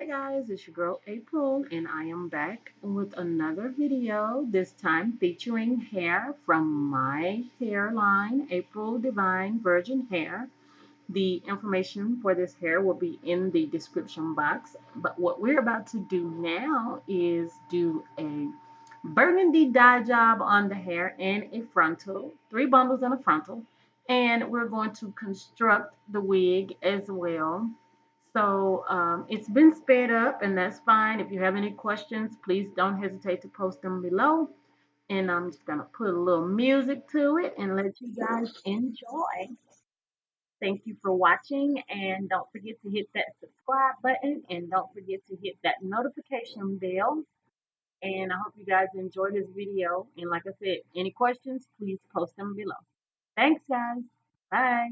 Guys, it's your girl April and I am back with another video, this time featuring hair from my hairline, April Divine Virgin Hair. The information for this hair will be in the description box, but what we're about to do now is do a burgundy dye job on the hair and a frontal, 3 bundles and a frontal, and we're going to construct the wig as well. So it's been sped up, and that's fine. If you have any questions, please don't hesitate to post them below. And I'm just going to put a little music to it and let you guys enjoy. Thank you for watching, and don't forget to hit that subscribe button, and don't forget to hit that notification bell. And I hope you guys enjoy this video. And like I said, any questions, please post them below. Thanks, guys. Bye.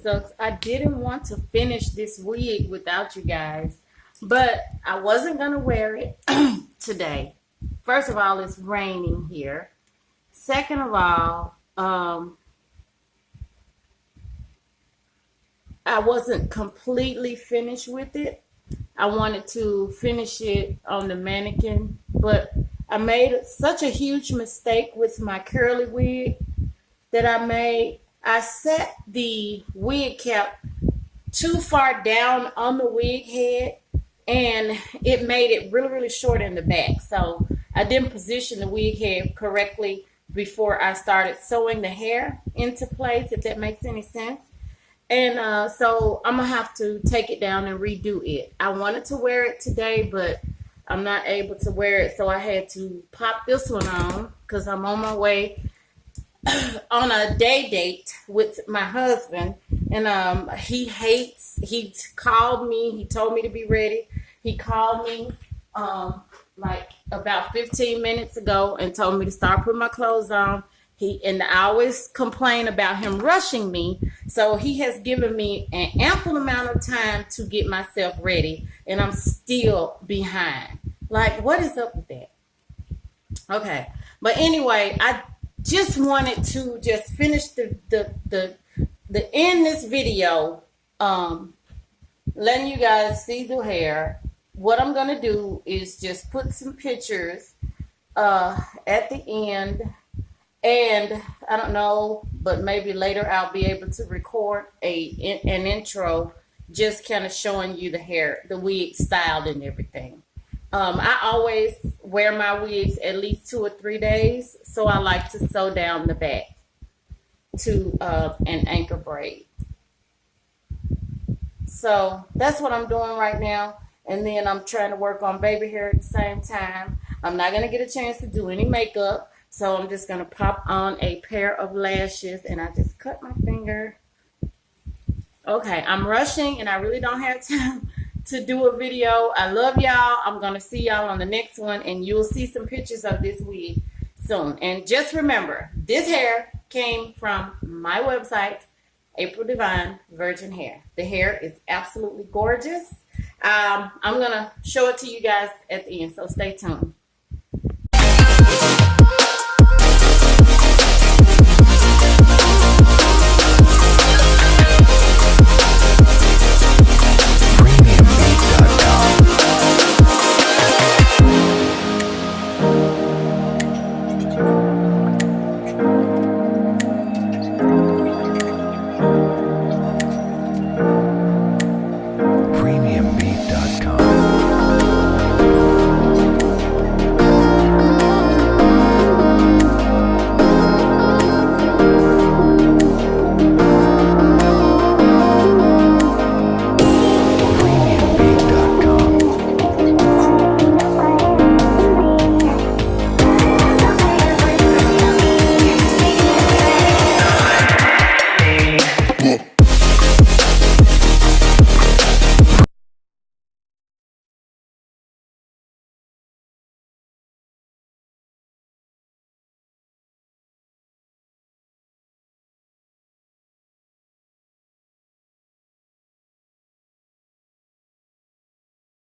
sucks. I didn't want to finish this wig without you guys, but I wasn't going to wear it today. First of all, it's raining here. Second of all, I wasn't completely finished with it. I wanted to finish it on the mannequin, but I made such a huge mistake with my curly wig that I set the wig cap too far down on the wig head, and it made it really, really short in the back. So I didn't position the wig head correctly before I started sewing the hair into place, if that makes any sense. And so I'm going to have to take it down and redo it. I wanted to wear it today, but I'm not able to wear it. So I had to pop this one on because I'm on my way on a day date with my husband. And he called me. He told me to be ready. He called me like about 15 minutes ago and told me to start putting my clothes on. I always complain about him rushing me, so he has given me an ample amount of time to get myself ready, and I'm still behind. Like, what is up with that? Okay, but anyway, I just wanted to just finish the end this video, letting you guys see the hair. What I'm gonna do is just put some pictures at the end. And I don't know, but maybe later I'll be able to record an intro just kind of showing you the hair, the wig styled and everything. I always wear my wigs at least 2 or 3 days, so I like to sew down the back to an anchor braid. So that's what I'm doing right now. And then I'm trying to work on baby hair at the same time. I'm not going to get a chance to do any makeup. So I'm just going to pop on a pair of lashes, and I just cut my finger. Okay, I'm rushing, and I really don't have time to do a video. I love y'all. I'm going to see y'all on the next one, and you'll see some pictures of this wig soon. And just remember, this hair came from my website, April Divine Virgin Hair. The hair is absolutely gorgeous. I'm going to show it to you guys at the end, so stay tuned.